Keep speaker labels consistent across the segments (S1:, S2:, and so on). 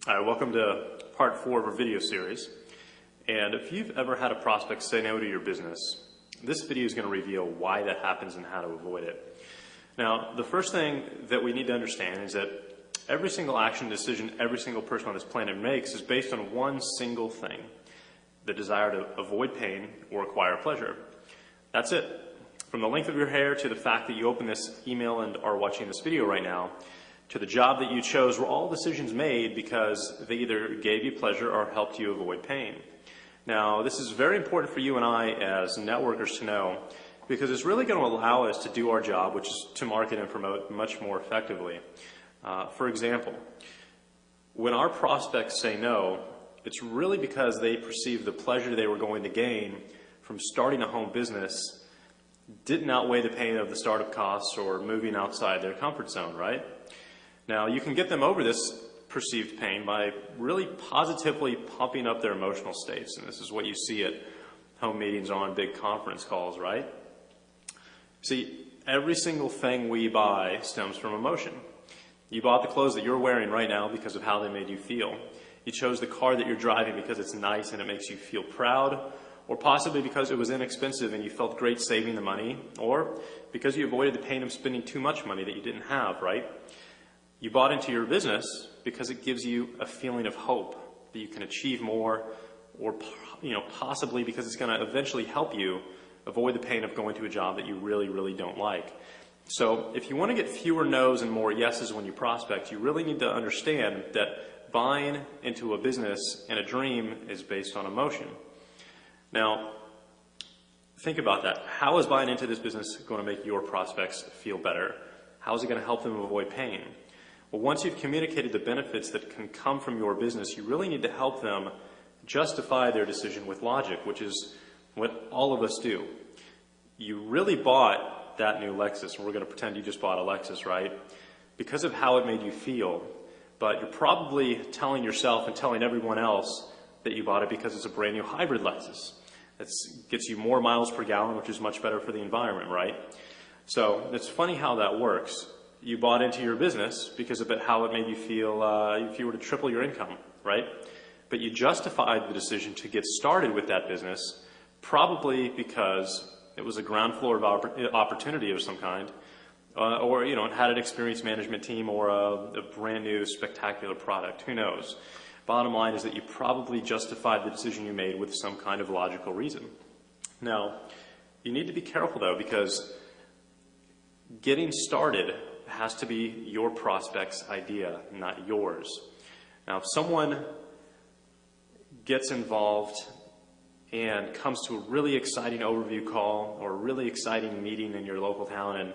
S1: All right, welcome to part 4 of our video series. And if you've ever had a prospect say no to your business, this video is going to reveal why that happens and how to avoid it. Now, the first thing that we need to understand is that every single action decision every single person on this planet makes is based on one single thing: the desire to avoid pain or acquire pleasure. That's it. From the length of your hair to the fact that you open this email and are watching this video right now, to the job that you chose, were all decisions made because they either gave you pleasure or helped you avoid pain. Now, this is very important for you and I as networkers to know, because it's really going to allow us to do our job, which is to market and promote much more effectively. For example, when our prospects say no, it's really because they perceive the pleasure they were going to gain from starting a home business didn't outweigh the pain of the startup costs or moving outside their comfort zone, right? Now, you can get them over this perceived pain by really positively pumping up their emotional states. And this is what you see at home meetings or on big conference calls, right? See, every single thing we buy stems from emotion. You bought the clothes that you're wearing right now because of how they made you feel. You chose the car that you're driving because it's nice and it makes you feel proud, or possibly because it was inexpensive and you felt great saving the money, or because you avoided the pain of spending too much money that you didn't have, right? You bought into your business because it gives you a feeling of hope that you can achieve more, or possibly because it's going to eventually help you avoid the pain of going to a job that you really, really don't like. So if you want to get fewer no's and more yeses when you prospect, you really need to understand that buying into a business and a dream is based on emotion. Now, think about that. How is buying into this business going to make your prospects feel better? How is it going to help them avoid pain? Well, once you've communicated the benefits that can come from your business, you really need to help them justify their decision with logic, which is what all of us do. You really bought that new Lexus, and we're going to pretend you just bought a Lexus, right? Because of how it made you feel. But you're probably telling yourself and telling everyone else that you bought it because it's a brand new hybrid Lexus. That gets you more miles per gallon, which is much better for the environment, right? So it's funny how that works. You bought into your business because of how it made you feel if you were to triple your income, right? But you justified the decision to get started with that business probably because it was a ground floor of opportunity of some kind, or it had an experienced management team or a brand new spectacular product. Who knows? Bottom line is that you probably justified the decision you made with some kind of logical reason. Now, you need to be careful though, because getting started has to be your prospect's idea, not yours. Now, if someone gets involved and comes to a really exciting overview call or a really exciting meeting in your local town, and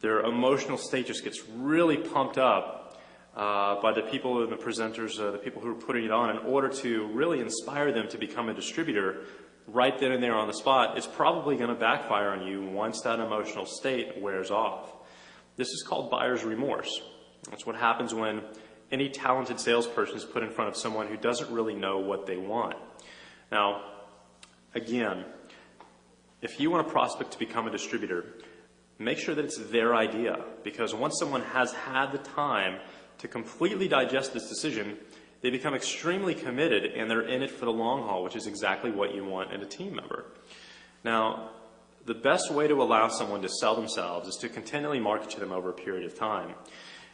S1: their emotional state just gets really pumped up by the people and the presenters, the people who are putting it on, in order to really inspire them to become a distributor right then and there on the spot, it's probably going to backfire on you once that emotional state wears off. This is called buyer's remorse. That's what happens when any talented salesperson is put in front of someone who doesn't really know what they want. Now, again, if you want a prospect to become a distributor, make sure that it's their idea, because once someone has had the time to completely digest this decision, they become extremely committed and they're in it for the long haul, which is exactly what you want in a team member. Now, the best way to allow someone to sell themselves is to continually market to them over a period of time.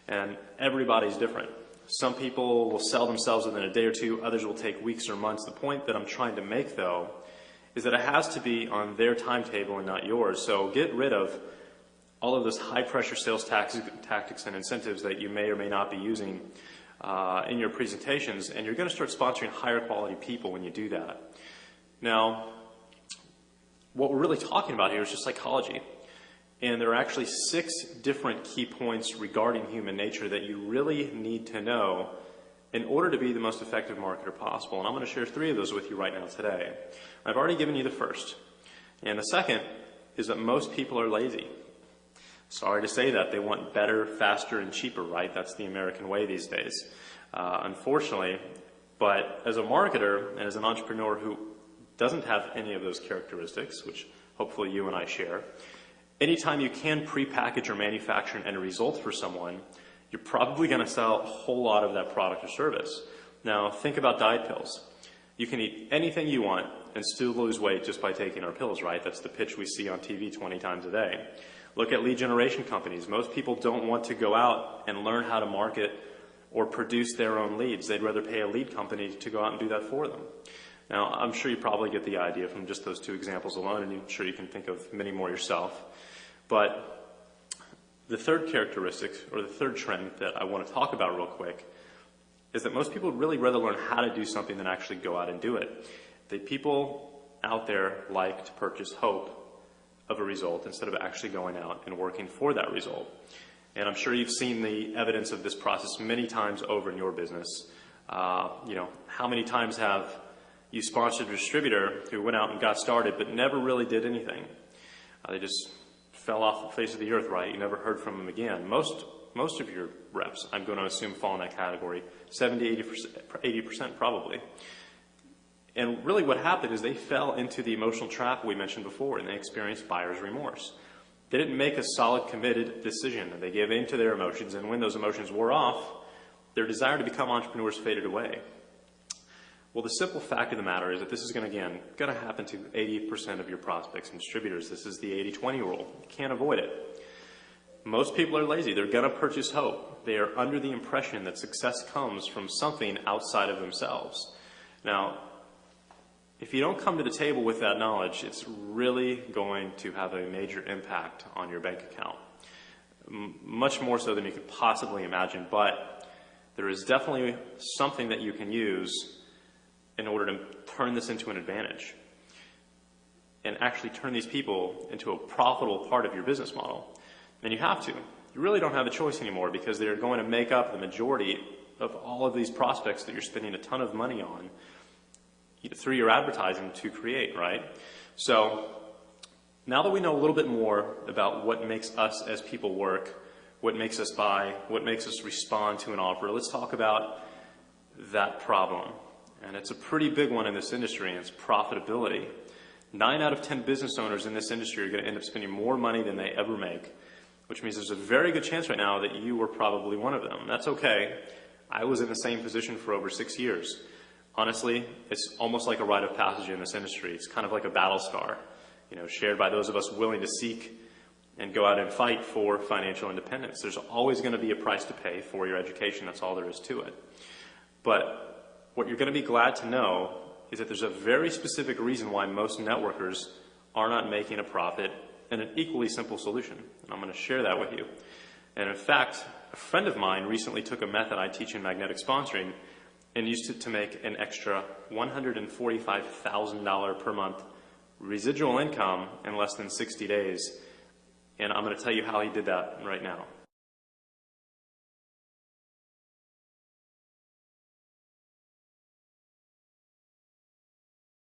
S1: And everybody's different. Some people will sell themselves within a day or two, others will take weeks or months. The point that I'm trying to make, though, is that it has to be on their timetable and not yours. So get rid of all of those high-pressure sales tactics and incentives that you may or may not be using in your presentations, and you're going to start sponsoring higher quality people when you do that. Now, what we're really talking about here is just psychology. And there are actually 6 different key points regarding human nature that you really need to know in order to be the most effective marketer possible. And I'm going to share 3 of those with you right now today. I've already given you the first. And the second is that most people are lazy. Sorry to say that. They want better, faster, and cheaper, right? That's the American way these days, unfortunately. But as a marketer and as an entrepreneur who doesn't have any of those characteristics, which hopefully you and I share, anytime you can prepackage or manufacture an end result for someone, you're probably going to sell a whole lot of that product or service. Now, think about diet pills. You can eat anything you want and still lose weight just by taking our pills, right? That's the pitch we see on TV 20 times a day. Look at lead generation companies. Most people don't want to go out and learn how to market or produce their own leads. They'd rather pay a lead company to go out and do that for them. Now, I'm sure you probably get the idea from just those two examples alone, and I'm sure you can think of many more yourself. But the third characteristic, or the third trend that I want to talk about real quick, is that most people would really rather learn how to do something than actually go out and do it. The people out there like to purchase hope of a result instead of actually going out and working for that result. And I'm sure you've seen the evidence of this process many times over in your business. How many times have you sponsored a distributor who went out and got started but never really did anything? They just fell off the face of the earth, right? You never heard from them again. Most of your reps, I'm going to assume, fall in that category, 70, 80% probably. And really what happened is they fell into the emotional trap we mentioned before, and they experienced buyer's remorse. They didn't make a solid, committed decision. They gave in to their emotions, and when those emotions wore off, their desire to become entrepreneurs faded away. Well, the simple fact of the matter is that this is going to happen to 80% of your prospects and distributors. This is the 80-20 rule. You can't avoid it. Most people are lazy. They're going to purchase hope. They are under the impression that success comes from something outside of themselves. Now, if you don't come to the table with that knowledge, it's really going to have a major impact on your bank account. Much more so than you could possibly imagine, but there is definitely something that you can use in order to turn this into an advantage and actually turn these people into a profitable part of your business model. And you have to. You really don't have a choice anymore because they're going to make up the majority of all of these prospects that you're spending a ton of money on through your advertising to create, right? So now that we know a little bit more about what makes us as people work, what makes us buy, what makes us respond to an offer, let's talk about that problem. And it's a pretty big one in this industry, and it's profitability. 9 out of 10 business owners in this industry are going to end up spending more money than they ever make, which means there's a very good chance right now that you were probably one of them. That's okay. I was in the same position for over 6 years. Honestly, it's almost like a rite of passage in this industry. It's kind of like a battle scar, shared by those of us willing to seek and go out and fight for financial independence. There's always going to be a price to pay for your education. That's all there is to it. But what you're going to be glad to know is that there's a very specific reason why most networkers are not making a profit, and an equally simple solution. And I'm going to share that with you. And in fact, a friend of mine recently took a method I teach in magnetic sponsoring and used it to make an extra $145,000 per month residual income in less than 60 days. And I'm going to tell you how he did that right now.